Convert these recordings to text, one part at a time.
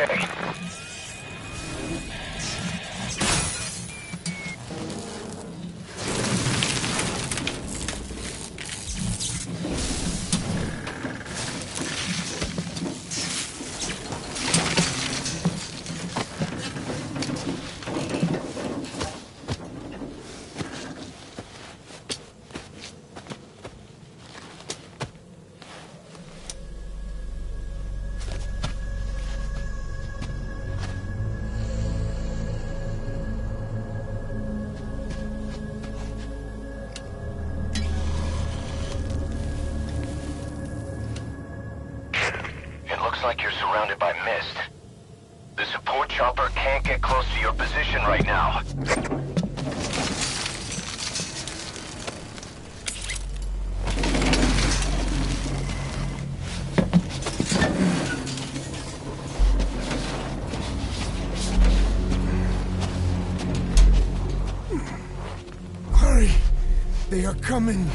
okay. Like you're surrounded by mist. The support chopper can't get close to your position right now. Hurry! They are coming!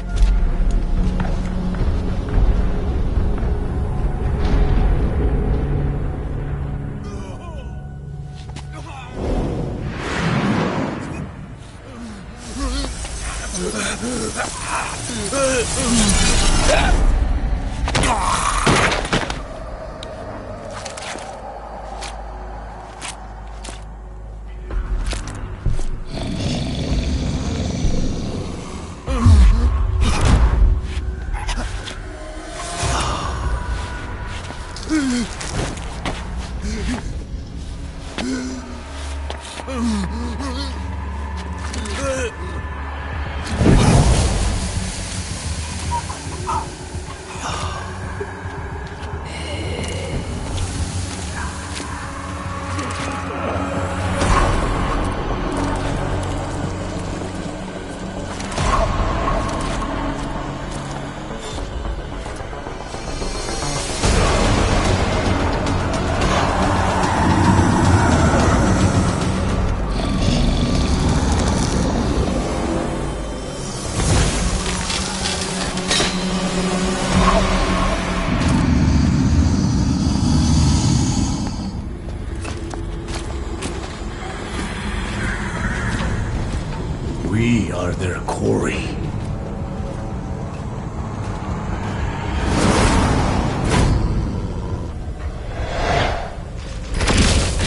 We are their quarry.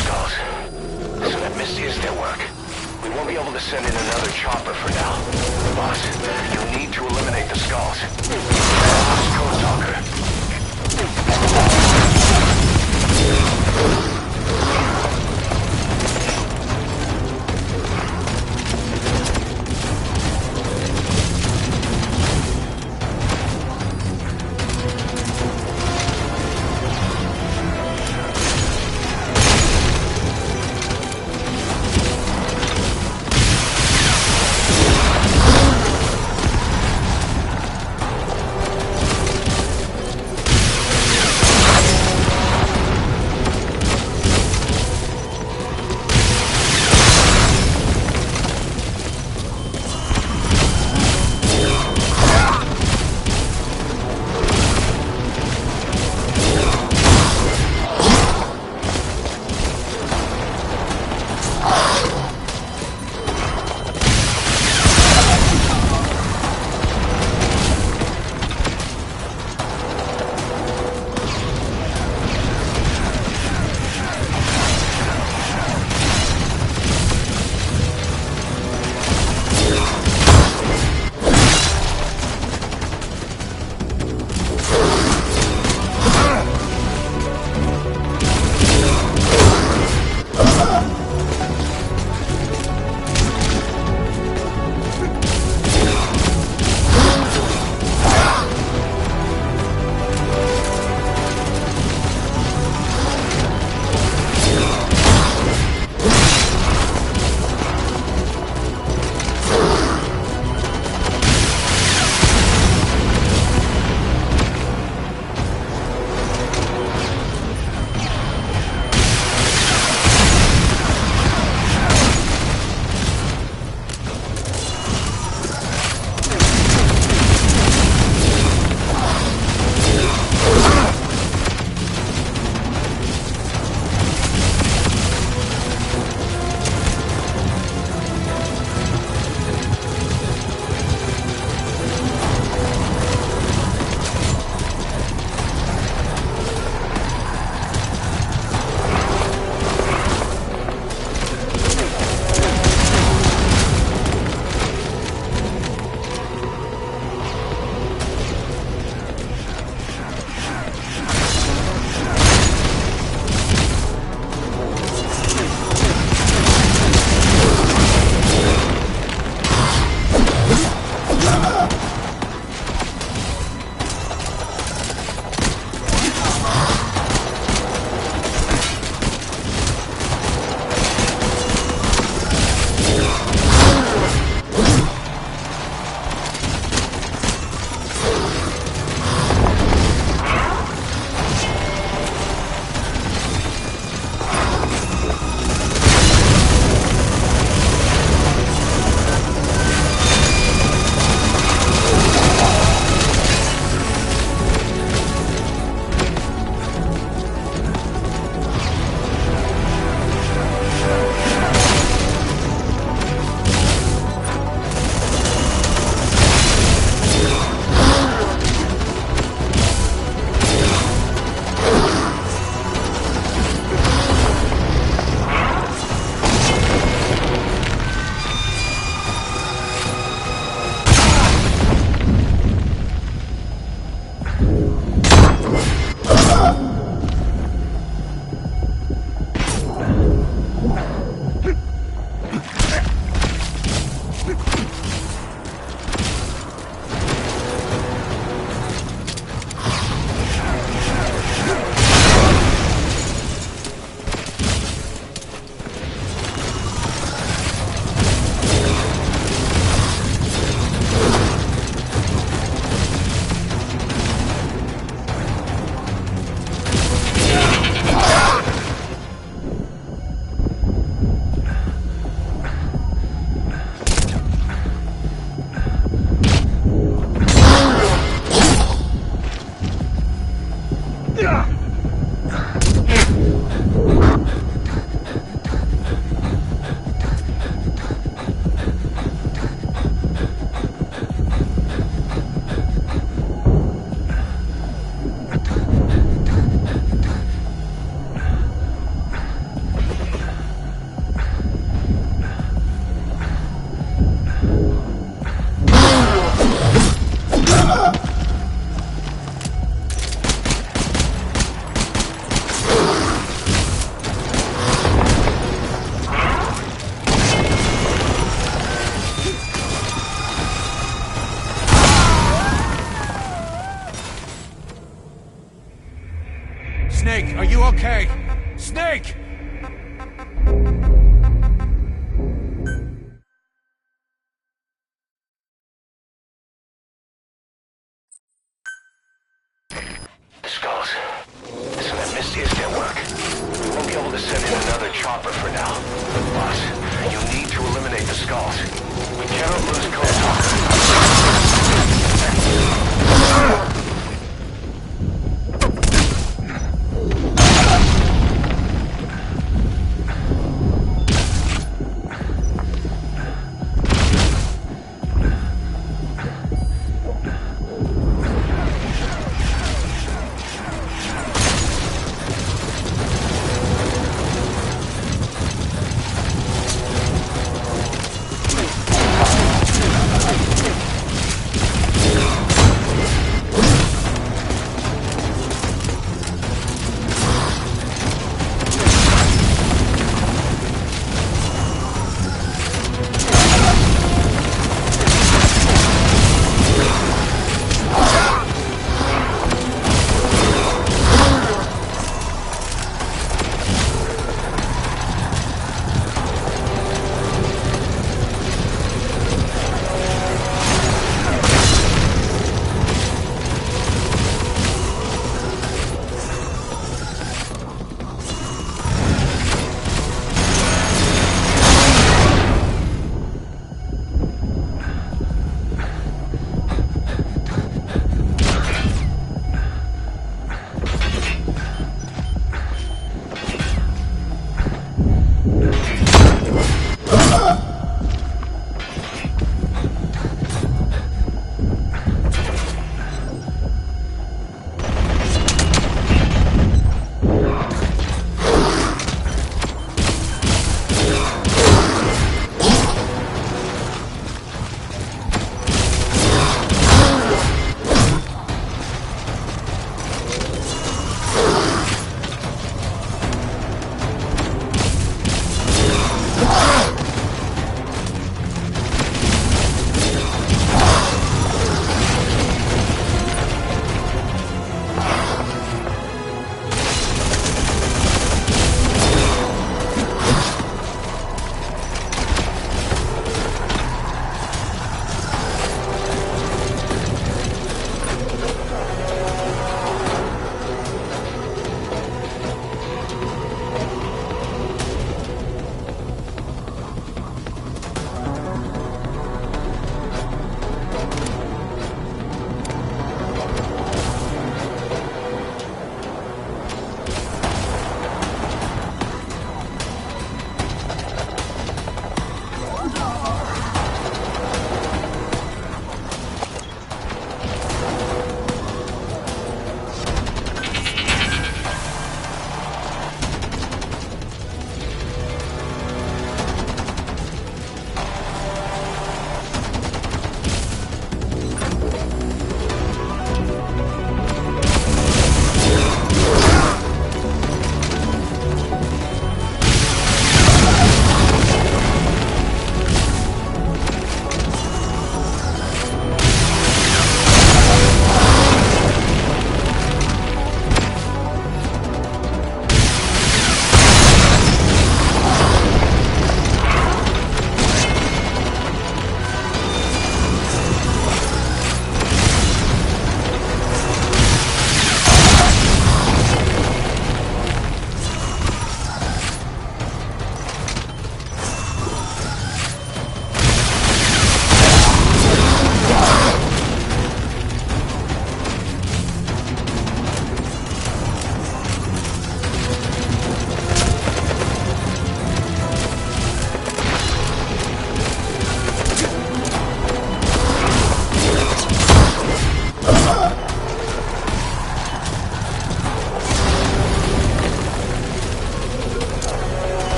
Skulls. So that Misty is their work. We won't be able to send in another chopper for now. Boss, you'll need to eliminate the skulls. Code Talker. Snake, are you okay? Snake! Skulls. Listen, that Misty is their work. We won't be able to send in another chopper for now. Boss, you need to eliminate the Skulls. We cannot lose Cole.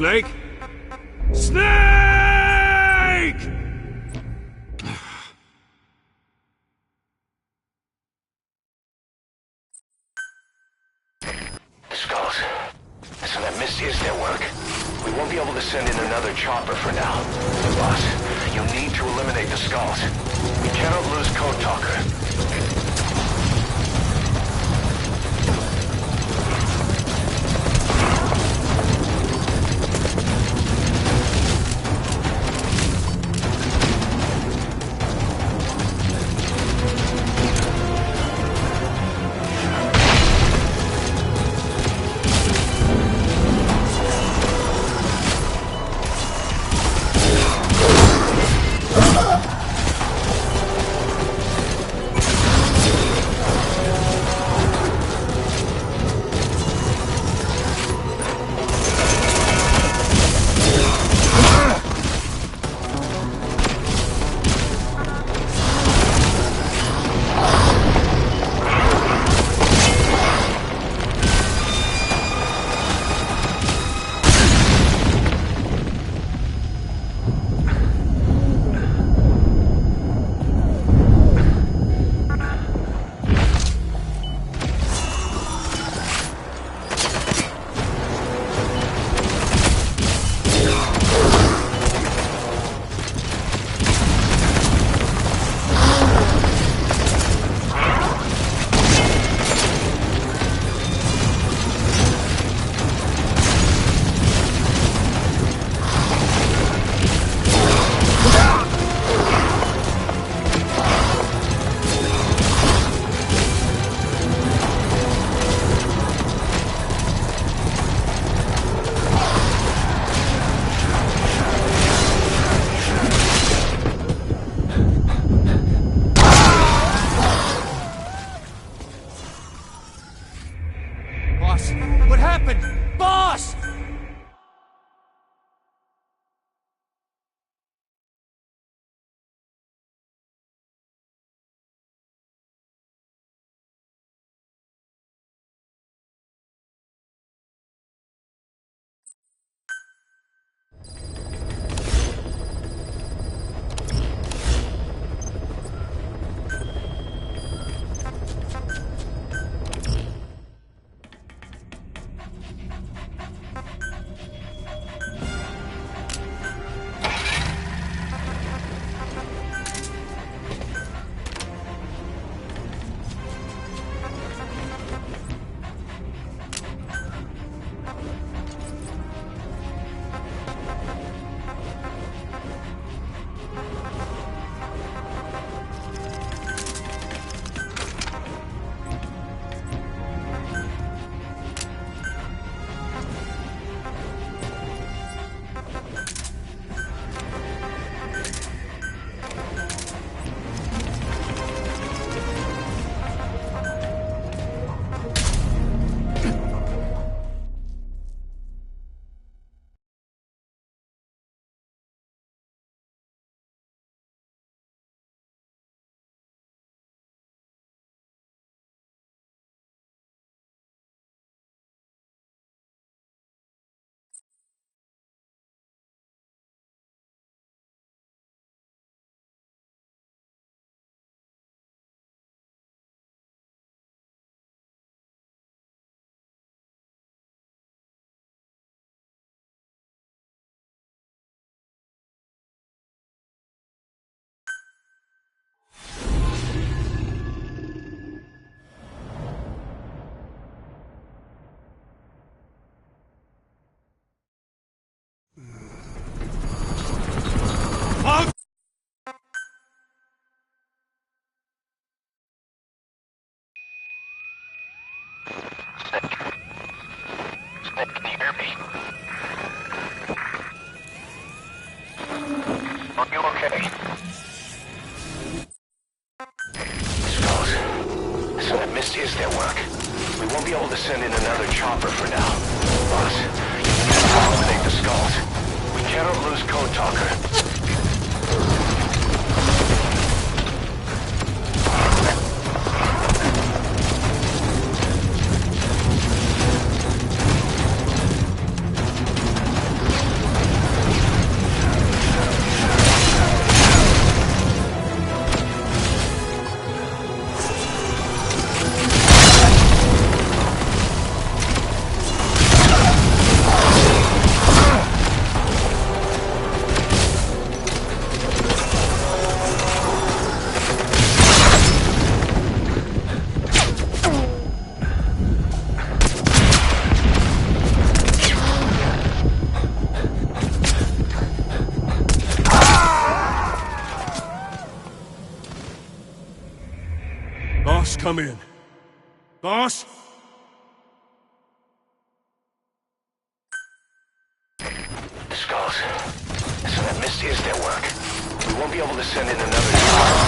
Snake? Snake! Skulls. Listen, that mist is their work. We won't be able to send in another chopper for now. Boss, you need to eliminate the Skulls. We cannot lose Code Talker. Boss, what happened? Boss! Can you hear me? Are you okay? Skulls. So that mist is their work. We won't be able to send in another chopper for now. Boss, you need to eliminate the Skulls. We cannot lose Code Talker. come in. Boss? The Skulls. Listen, that Misty is their work. We won't be able to send in another chopper.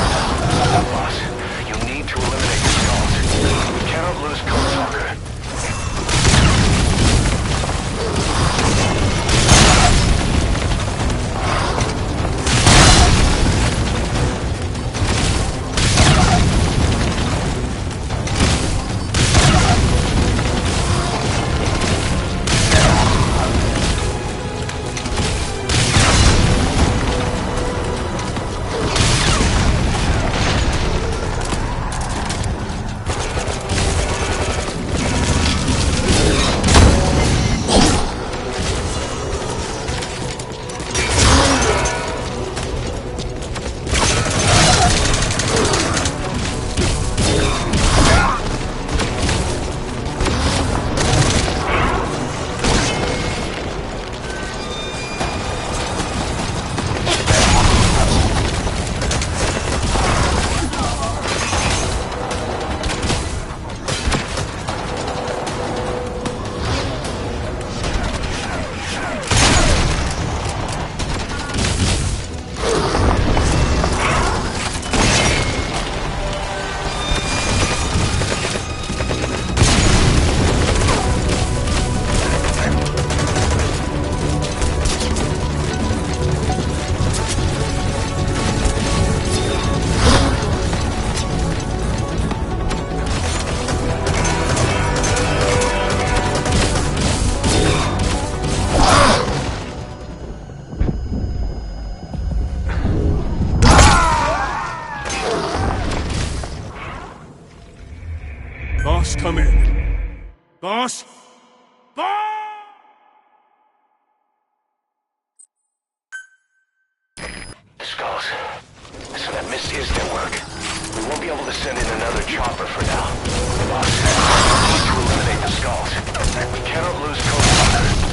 Boss, you need to eliminate the Skulls. We cannot lose Code Talker. Boss, come in. Boss? Boss! The Skulls. Listen, that Misty is their work. We won't be able to send in another chopper for now. Boss, we need to eliminate the Skulls. We cannot lose Code Talker.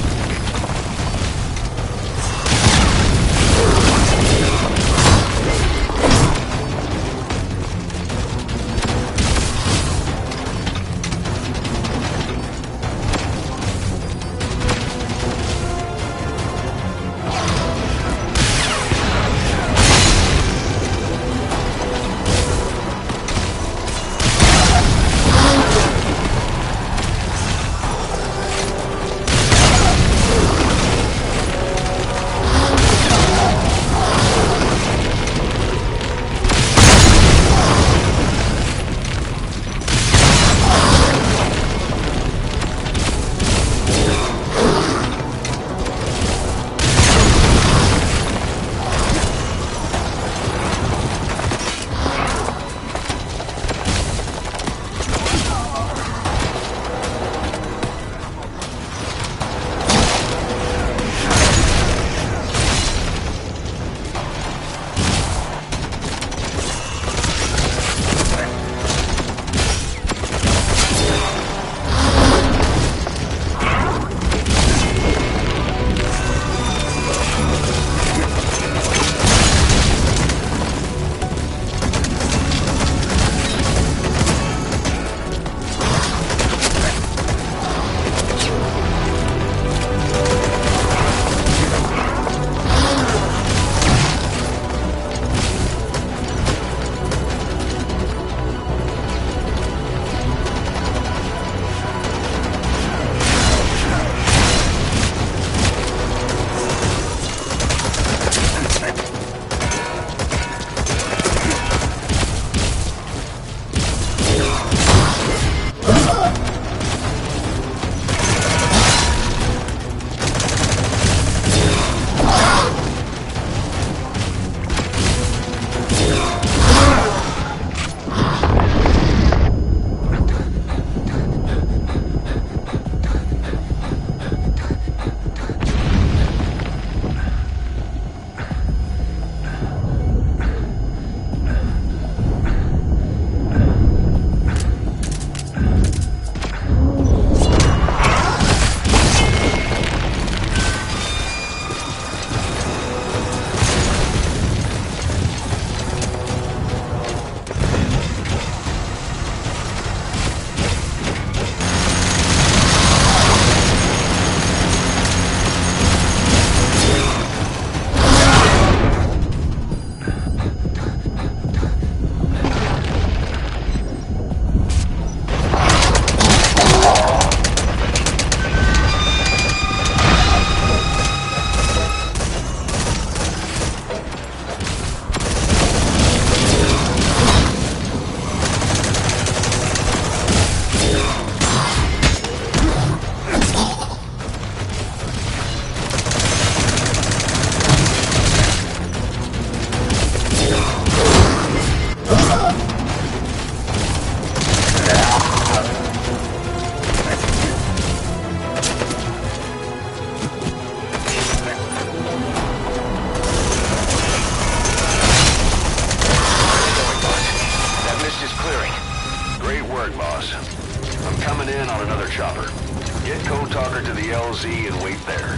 LZ and wait there.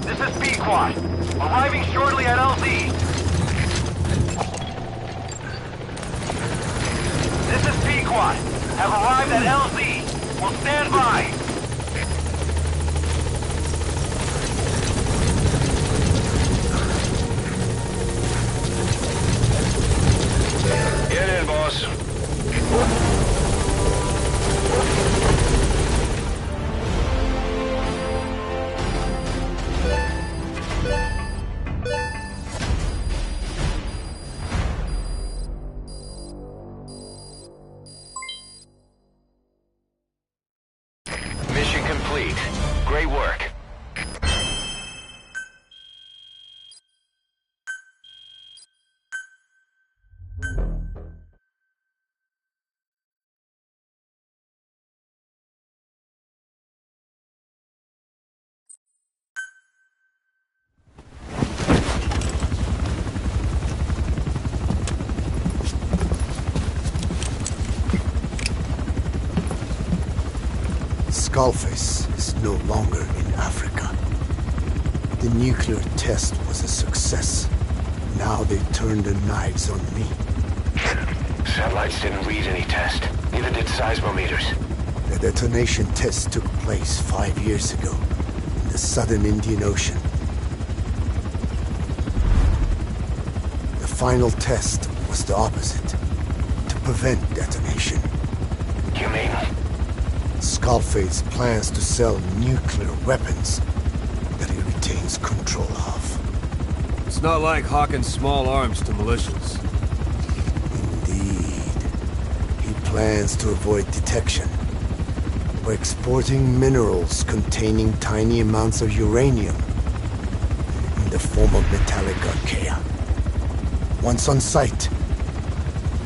This is Pequod. Arriving shortly at LZ. This is Pequod. Have arrived at LZ. Will stand by. Get in, boss. Mission complete. Great work. Skullface is no longer in Africa. The nuclear test was a success. Now they turned their knives on me. Satellites didn't read any test. Neither did seismometers. The detonation test took place 5 years ago in the southern Indian Ocean. The final test was the opposite, to prevent detonation. You mean? Skullface plans to sell nuclear weapons that he retains control of. It's not like hawking small arms to militias. Indeed. He plans to avoid detection by exporting minerals containing tiny amounts of uranium in the form of metallic archaea. Once on site,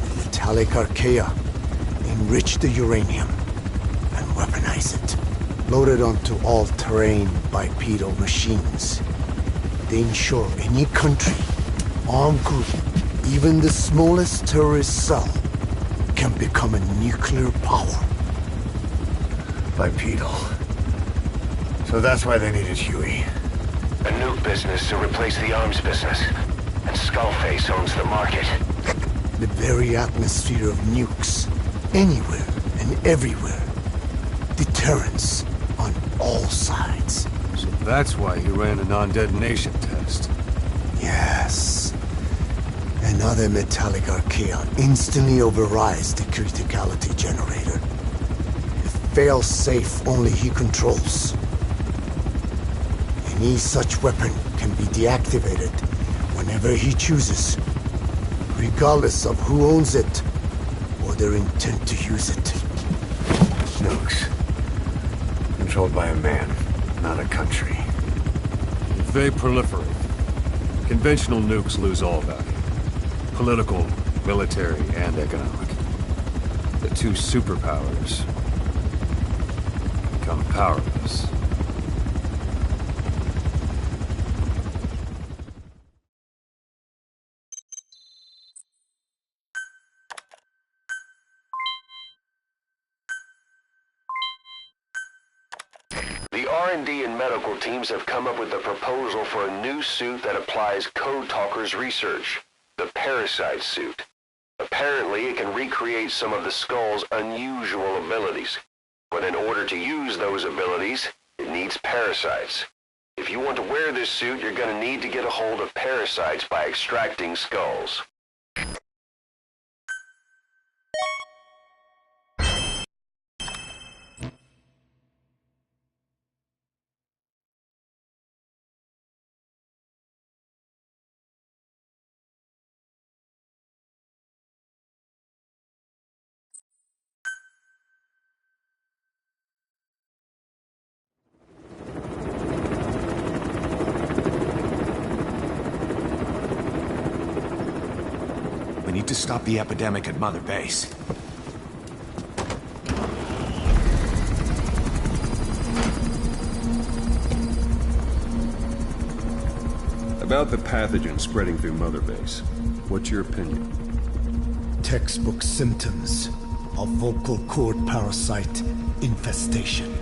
the metallic archaea enrich the uranium and weaponize it. Loaded onto all-terrain bipedal machines. They ensure any country, armed group, even the smallest terrorist cell, can become a nuclear power. Bipedal. So that's why they needed Huey. A nuke business to replace the arms business. And Skullface owns the market. The very atmosphere of nukes, anywhere and everywhere. Deterrence on all sides. So that's why he ran a non-detonation test. Yes. Another metallic archaea instantly overrides the criticality generator. A fail-safe only he controls. Any such weapon can be deactivated whenever he chooses, regardless of who owns it or their intent to use it. Nukes. Controlled by a man, not a country. If they proliferate, conventional nukes lose all value. Political, military, and economic. The two superpowers become powerless. The R&D and medical teams have come up with a proposal for a new suit that applies Code Talker's research, the Parasite suit. Apparently, it can recreate some of the Skull's unusual abilities. But in order to use those abilities, it needs parasites. If you want to wear this suit, you're going to need to get a hold of parasites by extracting skulls. need to stop the epidemic at Mother Base. About the pathogen spreading through Mother Base, what's your opinion? Textbook symptoms of vocal cord parasite infestation.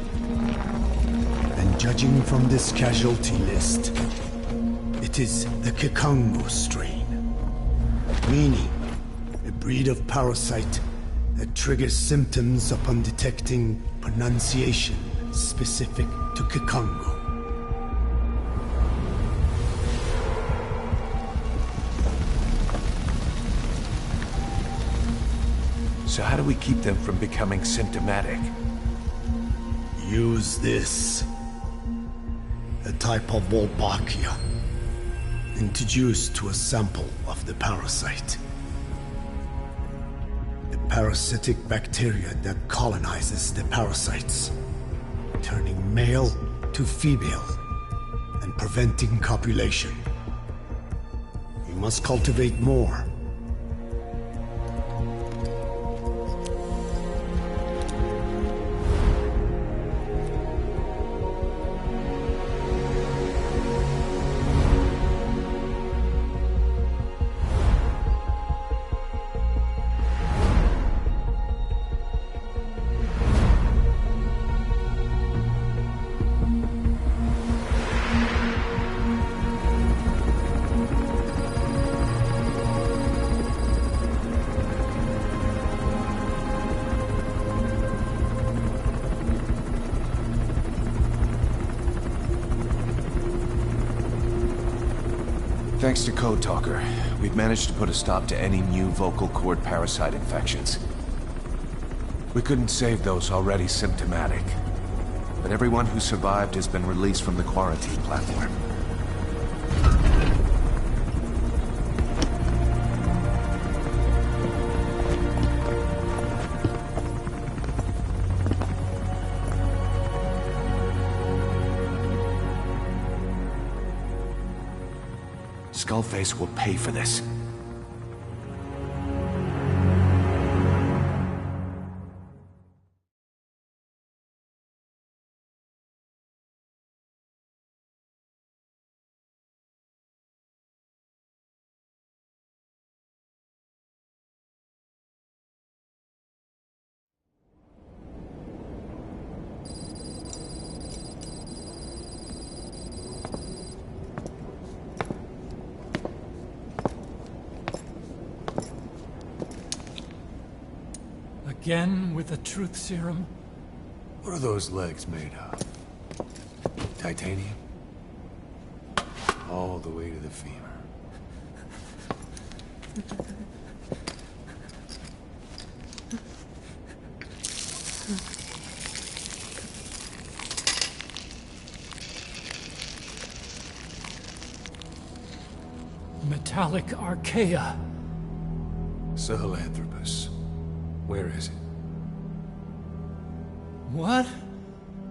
And judging from this casualty list, it is the Kikango strain, meaning a breed of parasite that triggers symptoms upon detecting pronunciation specific to Kikango. So how do we keep them from becoming symptomatic? Use this. A type of Wolbachia, introduced to a sample of the parasite. A parasitic bacteria that colonizes the parasites, turning male to female and preventing copulation. You must cultivate more. Thanks to Code Talker, we've managed to put a stop to any new vocal cord parasite infections. We couldn't save those already symptomatic, but everyone who survived has been released from the quarantine platform. Skullface will pay for this. Again with the truth serum? What are those legs made of? Titanium? All the way to the femur. Metallic archaea. Sahelanthropus. Where is it? What?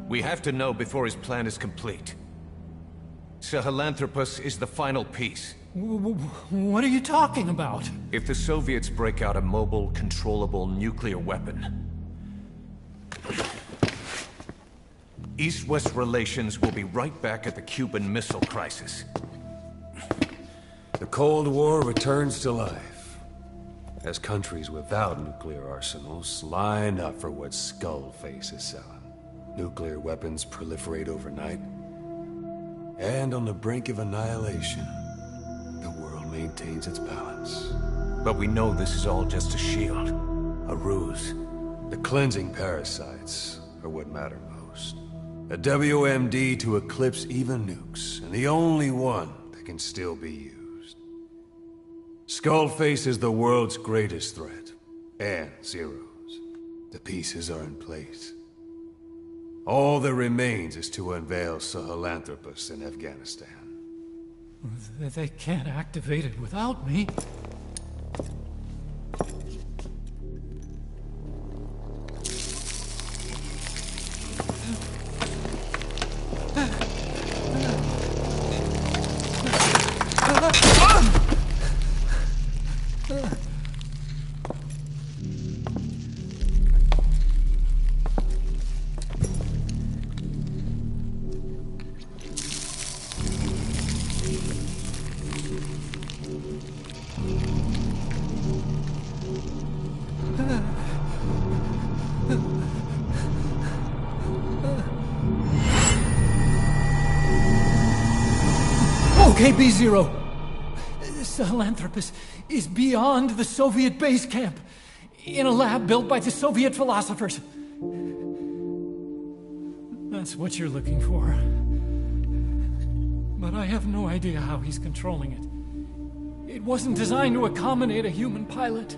We have to know before his plan is complete. Sahelanthropus is the final piece. What are you talking about? If the Soviets break out a mobile, controllable nuclear weapon, East-West relations will be right back at the Cuban Missile Crisis. The Cold War returns to life, as countries without nuclear arsenals line up for what Skullface is selling. Nuclear weapons proliferate overnight, and on the brink of annihilation, the world maintains its balance. But we know this is all just a shield, a ruse. The cleansing parasites are what matter most. A WMD to eclipse even nukes, and the only one that can still be used. Skullface is the world's greatest threat, and Zero's. The pieces are in place. All that remains is to unveil Sahelanthropus in Afghanistan. They can't activate it without me. Okay, B-Zero. Sahelanthropus is beyond the Soviet base camp, in a lab built by the Soviet philosophers. That's what you're looking for. But I have no idea how he's controlling it. It wasn't designed to accommodate a human pilot.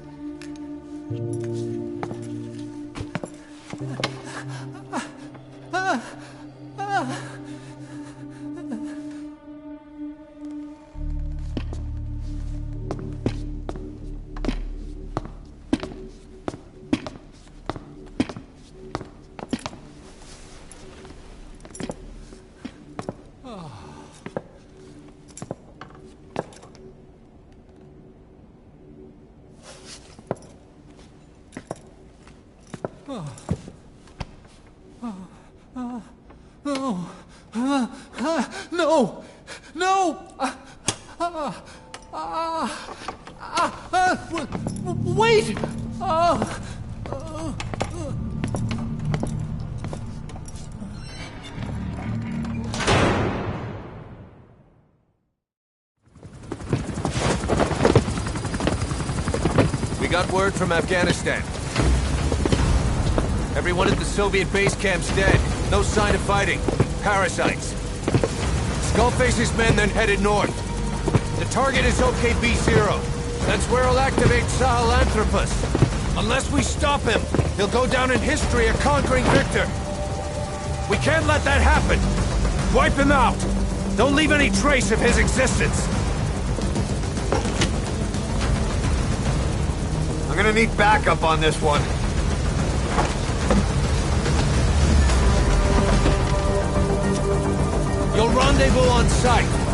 No! No! Wait! We got word from Afghanistan. Everyone at the Soviet base camp's dead. No sign of fighting. Parasites. Skullface's men then headed north. The target is OKB-0. That's where he'll activate Sahelanthropus. Unless we stop him, he'll go down in history a conquering victor. We can't let that happen. Wipe him out. Don't leave any trace of his existence. I'm gonna need backup on this one. You'll rendezvous on site.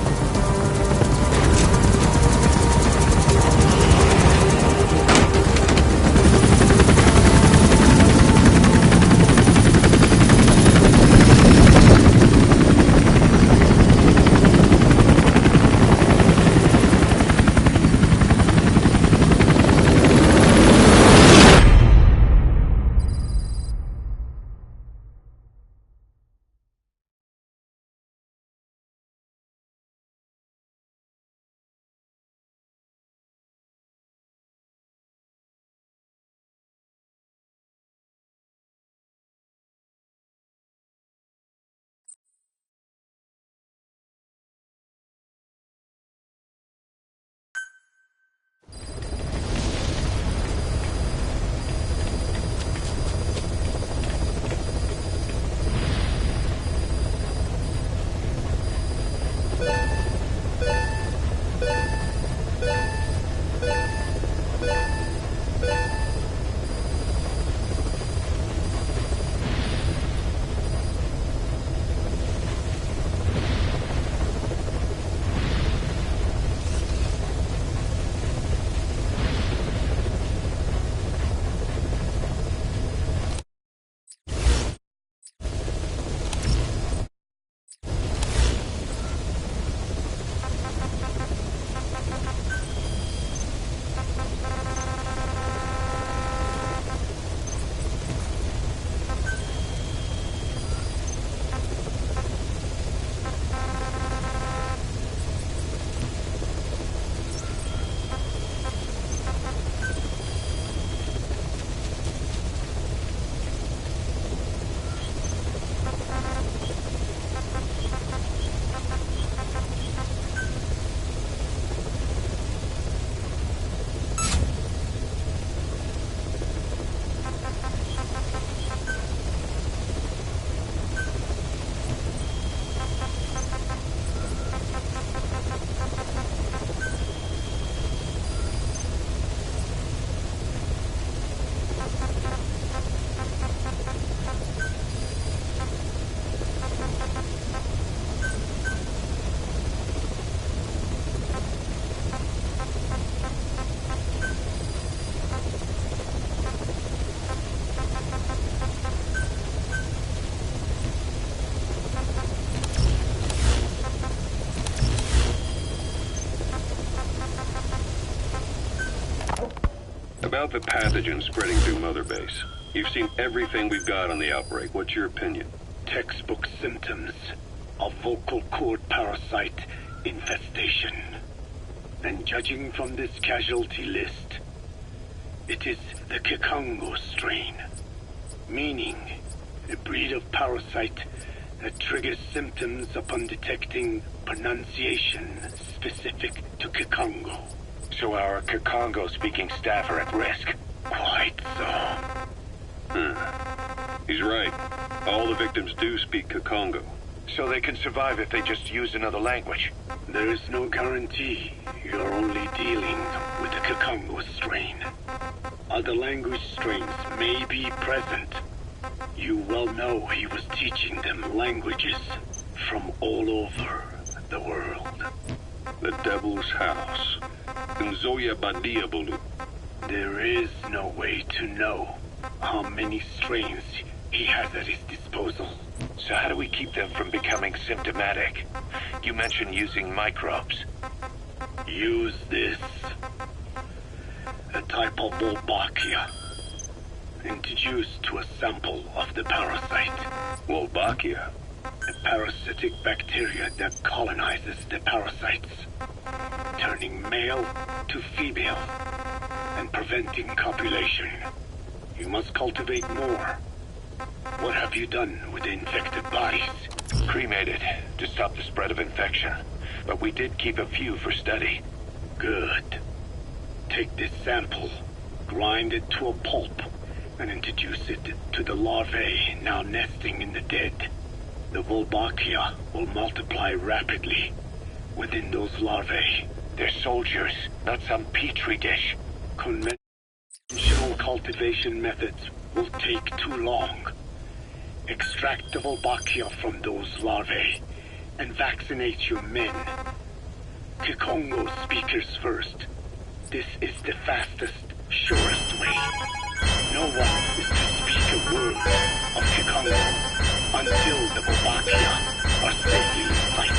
About the pathogen spreading through Mother Base. You've seen everything we've got on the outbreak. What's your opinion? Textbook symptoms. A vocal cord parasite infestation. And judging from this casualty list, it is the Kikongo strain, meaning a breed of parasite that triggers symptoms upon detecting pronunciation specific to Kikongo. So our Kikongo-speaking staff are at risk. Quite so. He's right. All the victims do speak Kikongo. So they can survive if they just use another language. There is no guarantee. You're only dealing with the Kikongo strain. Other language strains may be present. You well know he was teaching them languages from all over the world. The Devil's House. Nzoya Badiabulu. There is no way to know how many strains he has at his disposal. So how do we keep them from becoming symptomatic? You mentioned using microbes. Use this. A type of Wolbachia. Introduced to a sample of the parasite. Wolbachia? A parasitic bacteria that colonizes the parasites, turning male to female and preventing copulation. You must cultivate more. What have you done with the infected bodies? Cremated to stop the spread of infection. But we did keep a few for study. Good. Take this sample, grind it to a pulp, and introduce it to the larvae now nesting in the dead. The Wolbachia will multiply rapidly within those larvae. They're soldiers, not some petri dish. Conventional cultivation methods will take too long. Extract the Wolbachia from those larvae and vaccinate your men. Kikongo speakers first. This is the fastest, surest way. No one is to speak a word of Kikongo until the Wolbachia are safely inside.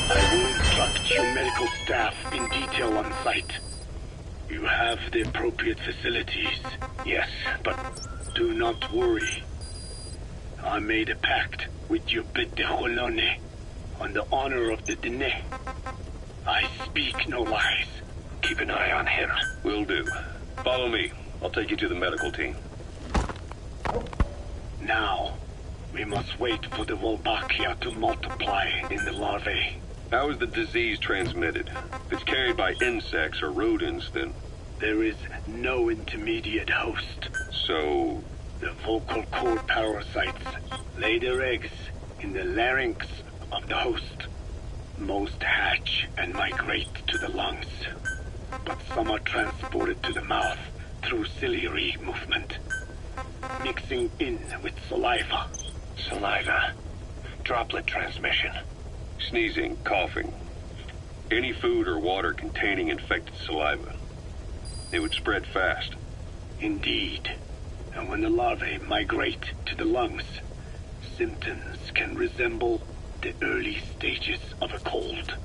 I will instruct your medical staff in detail on site. You have the appropriate facilities. Yes, but do not worry. I made a pact with your Bit de Holone on the honor of the Dene. I speak no lies. Keep an eye on him. Will do. Follow me. I'll take you to the medical team. Now, we must wait for the Wolbachia to multiply in the larvae. How is the disease transmitted? If it's carried by insects or rodents, then... There is no intermediate host. So... The vocal cord parasites lay their eggs in the larynx of the host. Most hatch and migrate to the lungs, but some are transported to the mouth through ciliary movement, mixing in with saliva. Saliva. Droplet transmission. Sneezing, coughing. Any food or water containing infected saliva. It would spread fast. Indeed. And when the larvae migrate to the lungs, symptoms can resemble the early stages of a cold,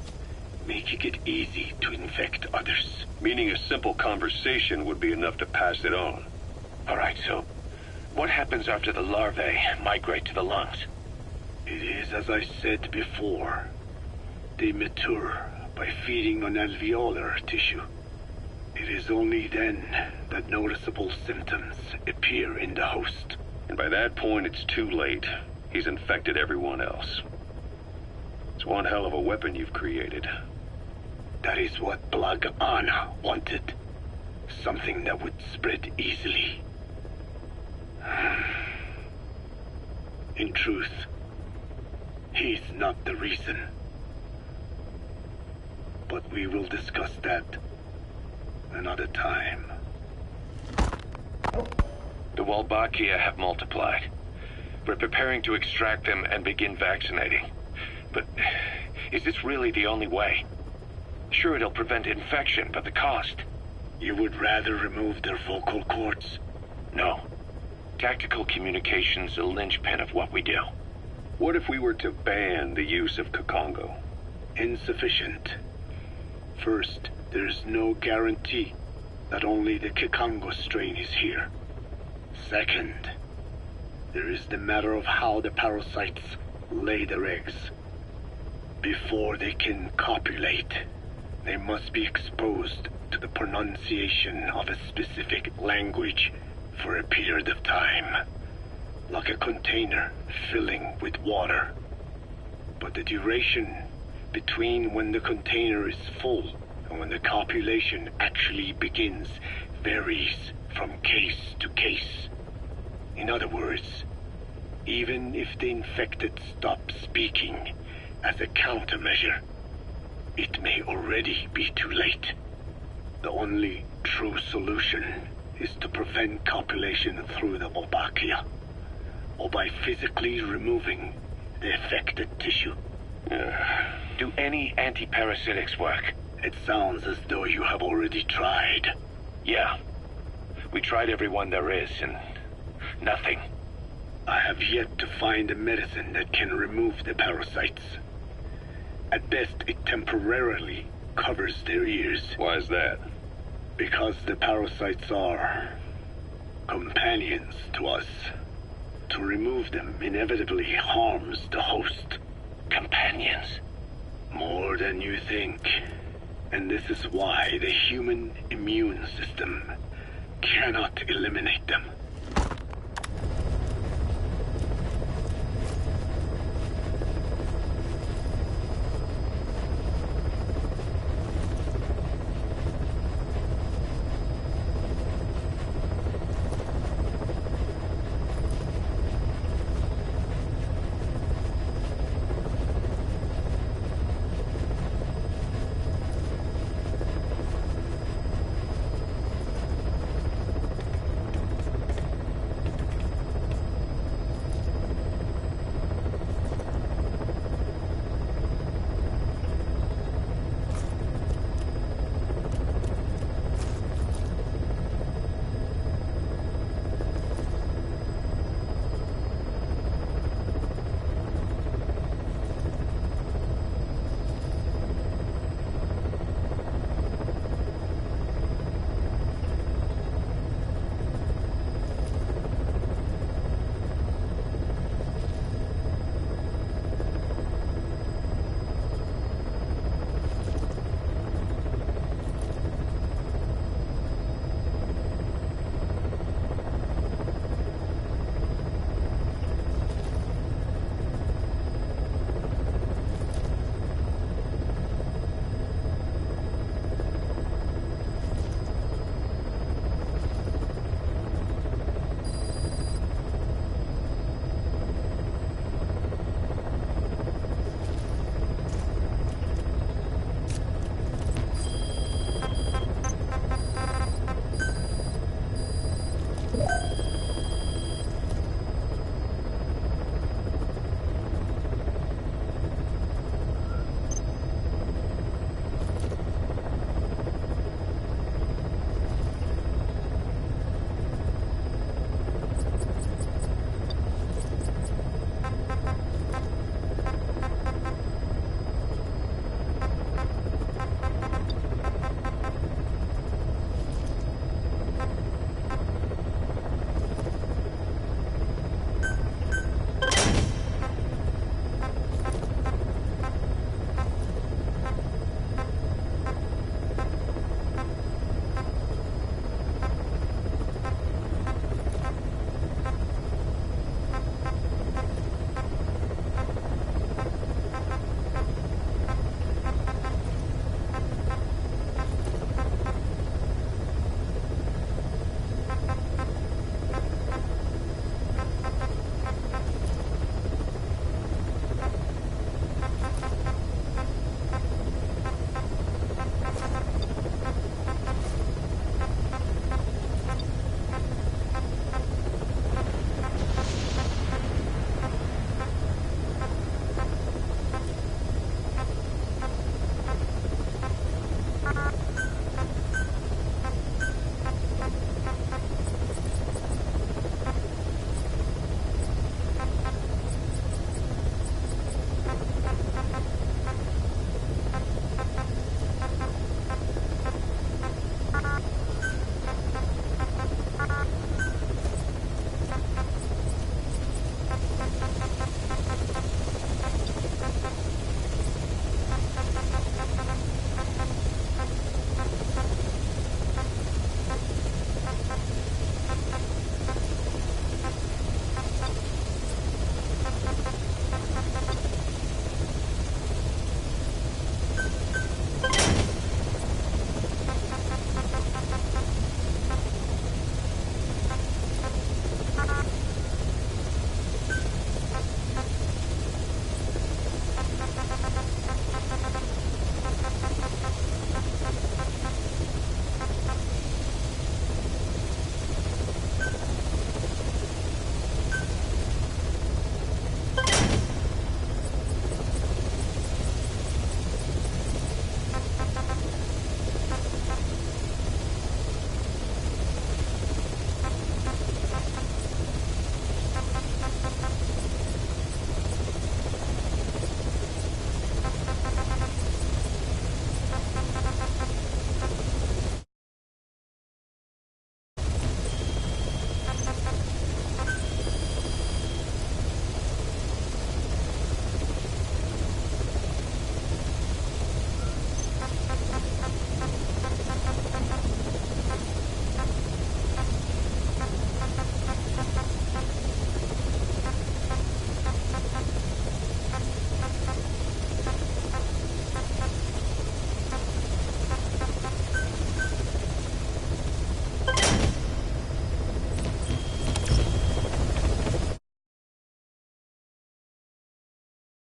making it easy to infect others. Meaning a simple conversation would be enough to pass it on. All right, so what happens after the larvae migrate to the lungs? It is as I said before. They mature by feeding on alveolar tissue. It is only then that noticeable symptoms appear in the host. And by that point, it's too late. He's infected everyone else. It's one hell of a weapon you've created. That is what Blag Ana wanted. Something that would spread easily. In truth, he's not the reason. But we will discuss that another time. The Wolbachia have multiplied. We're preparing to extract them and begin vaccinating. But is this really the only way? Sure, it'll prevent infection, but the cost? You would rather remove their vocal cords? No. Tactical communication's the linchpin of what we do. What if we were to ban the use of Kikongo? Insufficient. First, there's no guarantee that only the Kikongo strain is here. Second, there is the matter of how the parasites lay their eggs. Before they can copulate, they must be exposed to the pronunciation of a specific language for a period of time, like a container filling with water. But the duration between when the container is full and when the copulation actually begins varies from case to case. In other words, even if the infected stop speaking as a countermeasure, it may already be too late. The only true solution is to prevent copulation through the Wolbachia, or by physically removing the affected tissue. Do any anti-parasitics work? It sounds as though you have already tried. Yeah. We tried every one there is, and nothing. I have yet to find a medicine that can remove the parasites. At best, it temporarily covers their ears. Why is that? Because the parasites are companions to us. To remove them inevitably harms the host. Companions? More than you think. And this is why the human immune system cannot eliminate them.